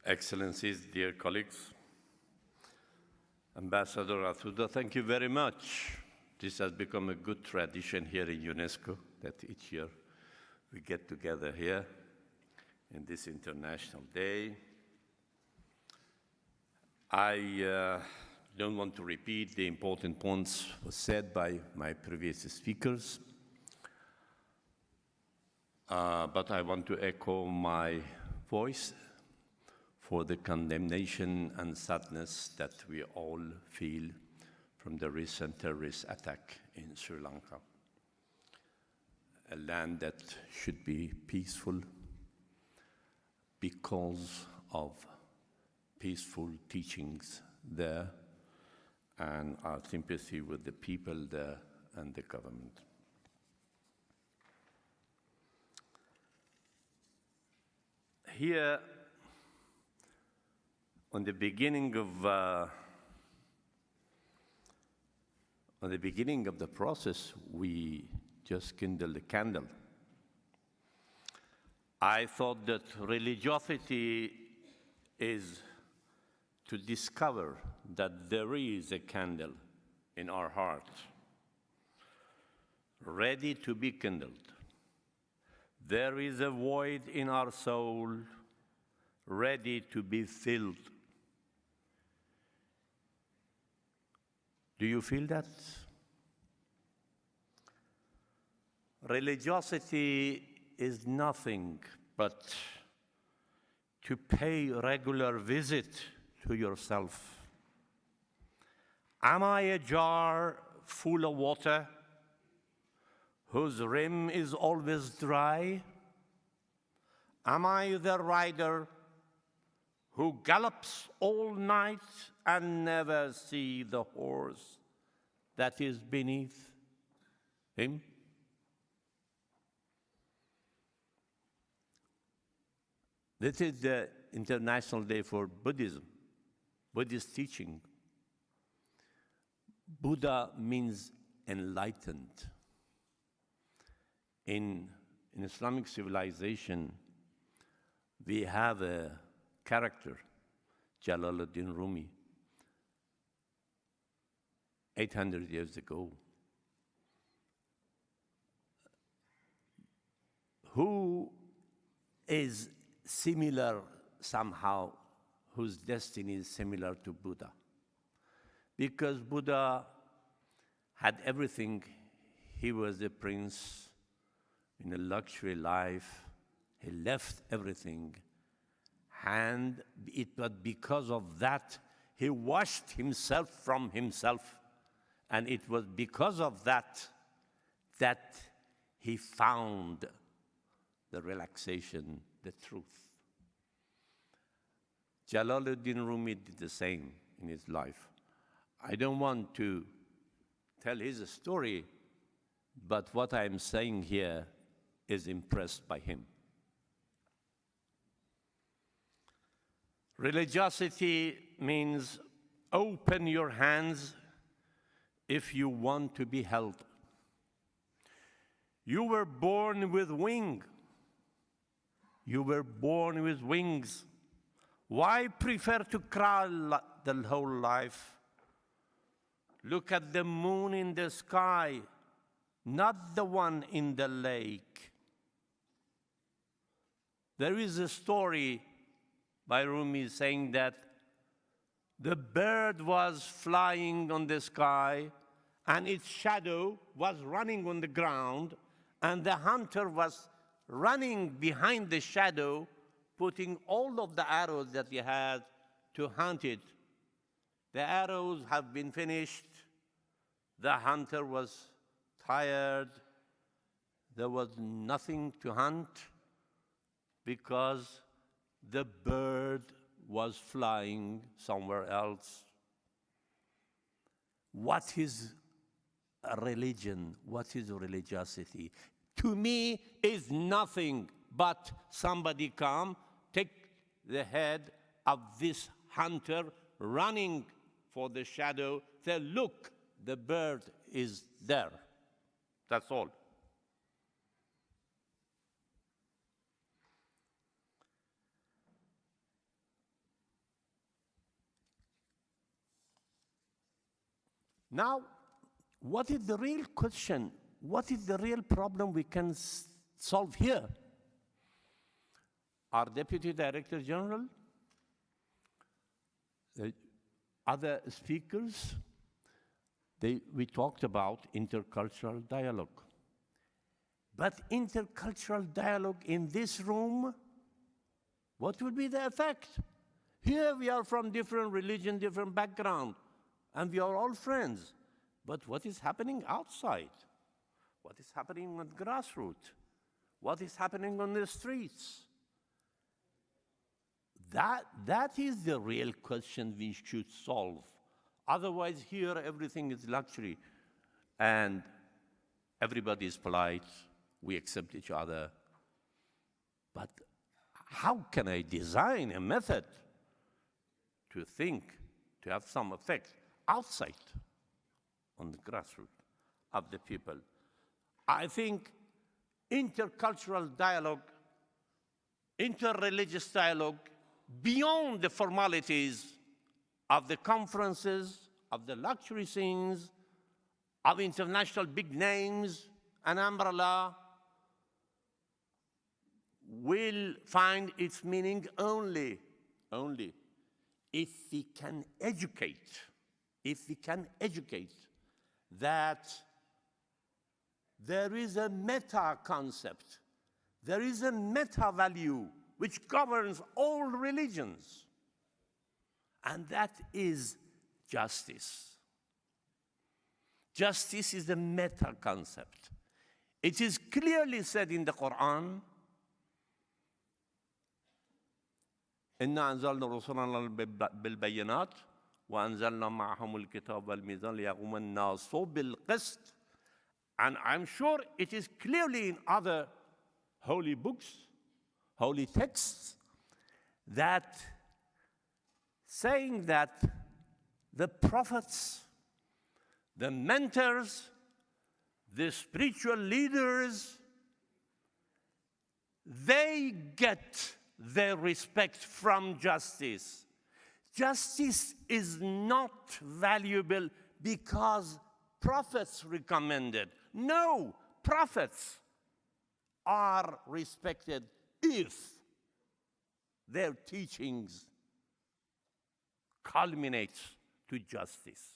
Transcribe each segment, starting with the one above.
Excellencies, dear colleagues, Ambassador Athuda, thank you very much. This has become a good tradition here in UNESCO that each year we get together here in this International Day. I don't want to repeat the important points said by my previous speakers, but I want to echo my voice for the condemnation and sadness that we all feel from the recent terrorist attack in Sri Lanka, a land that should be peaceful because of peaceful teachings there, and our sympathy with the people there and the government. Here, on the beginning of the process, we just kindled a candle. I thought that religiosity is to discover that there is a candle in our heart, ready to be kindled. There is a void in our soul, ready to be filled. Do you feel that? Religiosity is nothing but to pay regular visit to yourself. Am I a jar full of water whose rim is always dry? Am I the rider who gallops all night and never see the horse that is beneath him? This is the International Day for Buddhism, Buddhist teaching. Buddha means enlightened. In Islamic civilization, we have a character, Jalaluddin Rumi, 800 years ago, who is similar somehow, whose destiny is similar to Buddha. Because Buddha had everything. He was a prince in a luxury life. He left everything. And it was because of that he washed himself from himself. And it was because of that that he found the relaxation, the truth. Jalaluddin Rumi did the same in his life. I don't want to tell his story, but what I'm saying here is impressed by him. Religiosity means open your hands if you want to be held. You were born with wings. You were born with wings. Why prefer to crawl the whole life? Look at the moon in the sky, not the one in the lake. There is a story by Rumi saying that the bird was flying on the sky and its shadow was running on the ground, and the hunter was running behind the shadow, putting all of the arrows that he had to hunt it. The arrows have been finished. The hunter was tired. There was nothing to hunt because the bird was flying somewhere else. What is a religion? What is religiosity? To me, is nothing but somebody come, take the head of this hunter running for the shadow, say, look, the bird is there. That's all. Now, what is the real question? What is the real problem we can solve here? Our Deputy Director General, the other speakers, we talked about intercultural dialogue. But intercultural dialogue in this room, what would be the effect? Here we are from different religion, different background, and we are all friends. But what is happening outside? What is happening on the grassroots? What is happening on the streets? That is the real question we should solve. Otherwise, here everything is luxury, and everybody is polite. We accept each other. But how can I design a method to think, to have some effect outside on the grassroots of the people? I think intercultural dialogue, interreligious dialogue, beyond the formalities of the conferences, of the luxury scenes, of international big names, an umbrella, will find its meaning only if we can educate, that there is a meta concept, there is a meta value which governs all religions, and that is justice. Justice is a meta concept. It is clearly said in the Quran, إنا أنزلنا رسلنا بالبينات وأنزلنا معهم الكتاب والميزان ليقوم الناس بالقسط. And I'm sure it is clearly in other holy books, holy texts, that saying that the prophets, the mentors, the spiritual leaders, they get their respect from justice. Justice is not valuable because prophets recommend it. No, prophets are respected if their teachings culminate to justice.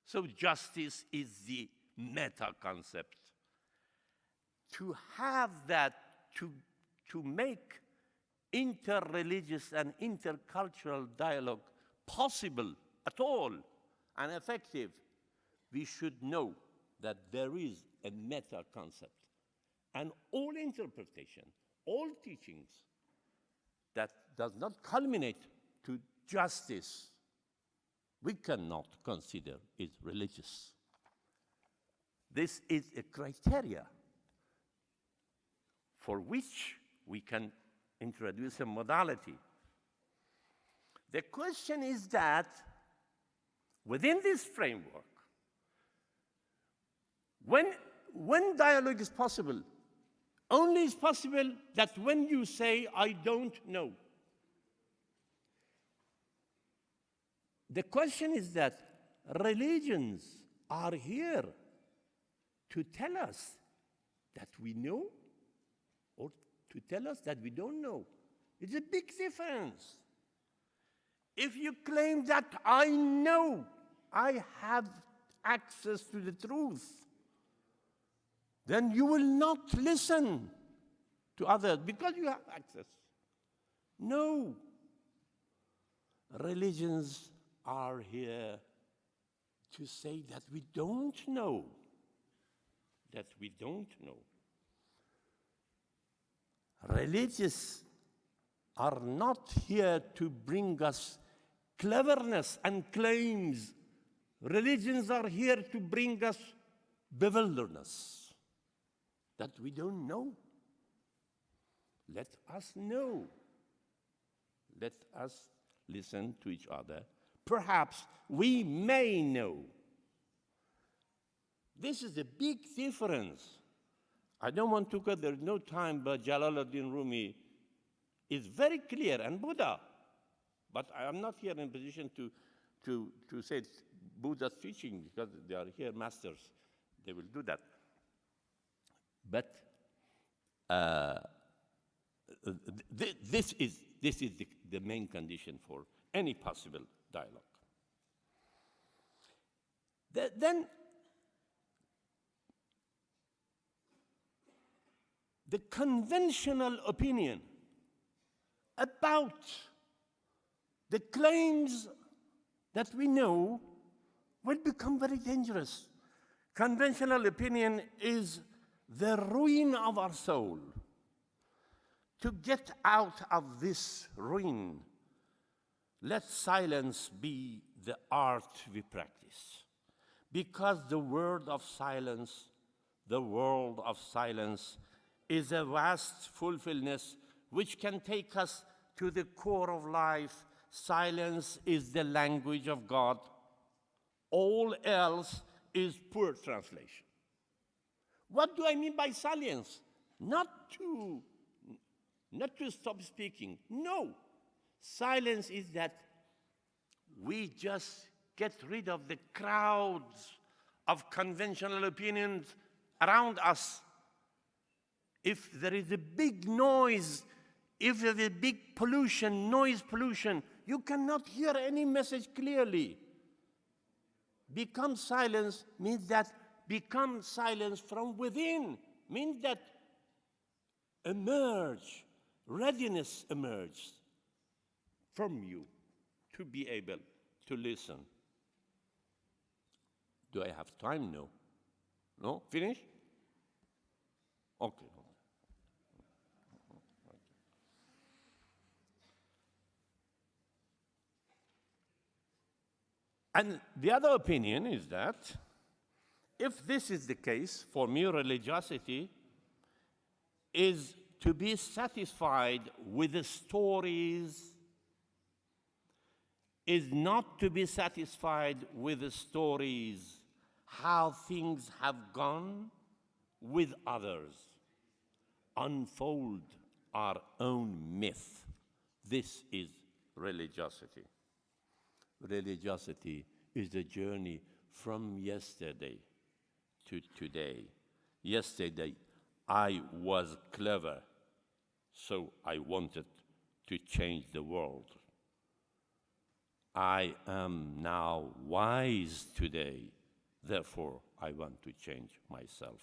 So justice is the meta concept. To have that, to make interreligious and intercultural dialogue possible at all and effective, we should know that there is a meta concept. And all interpretation, all teachings that does not culminate to justice, we cannot consider it religious. This is a criteria for which we can introduce a modality. The question is that within this framework, when dialogue is possible, only is possible that when you say, I don't know. The question is that religions are here to tell us that we know or to tell us that we don't know. It's a big difference. If you claim that I know, I have access to the truth, then you will not listen to others because you have access. No. Religions are here to say that we don't know. That we don't know. Religions are not here to bring us cleverness and claims. Religions are here to bring us bewilderness, that we don't know. Let us know. Let us listen to each other. Perhaps we may know. This is a big difference. I don't want to go, there's no time, but Jalaluddin Rumi is very clear, and Buddha. But I am not here in a position to say Buddha's teaching, because they are here masters. They will do that. But this is the main condition for any possible dialogue. Then the conventional opinion about the claims that we know will become very dangerous. Conventional opinion is the ruin of our soul. To get out of this ruin, let silence be the art we practice. Because the world of silence is a vast fulfillment which can take us to the core of life. Silence is the language of God. All else is poor translation. What do I mean by silence? Not to stop speaking. No. Silence is that we just get rid of the crowds of conventional opinions around us. If there is a big noise, if there is a big pollution, noise pollution, you cannot hear any message clearly. Become silence means that become silence from within, means that readiness emerges from you to be able to listen. Do I have time? No. No? Finish? Okay. And the other opinion is that if this is the case, for me, religiosity is to be satisfied with the stories, is not to be satisfied with the stories, how things have gone with others. Unfold our own myth. This is religiosity. Religiosity is the journey from yesterday to today. Yesterday, I was clever, so I wanted to change the world. I am now wise today, therefore I want to change myself.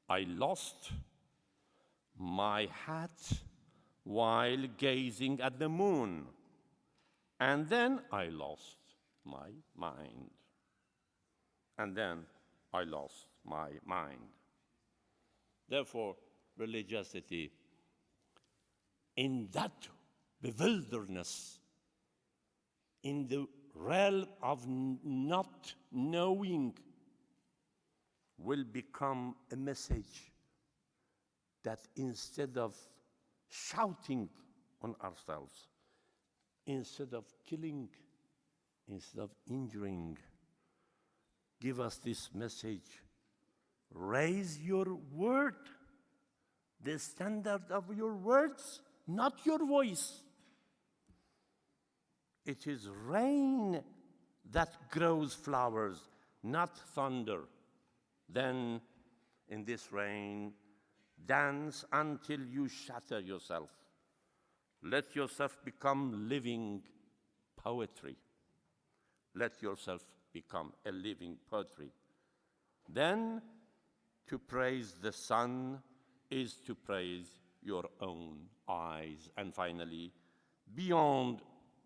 I lost my hat while gazing at the moon. And then I lost my mind. And then I lost my mind. Therefore, religiosity, in that bewilderness, in the realm of not knowing, will become a message that instead of shouting on ourselves, instead of killing, instead of injuring, give us this message. Raise your word, the standard of your words, not your voice. It is rain that grows flowers, not thunder. Then, in this rain, dance until you shatter yourself. Let yourself become living poetry. Let yourself become a living poetry. Then, to praise the sun is to praise your own eyes. And finally, beyond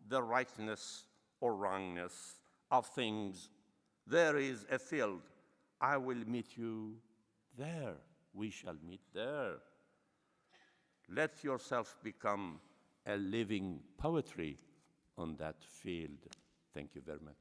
the rightness or wrongness of things, there is a field. I will meet you there. We shall meet there. Let yourself become a living poetry on that field. Thank you very much.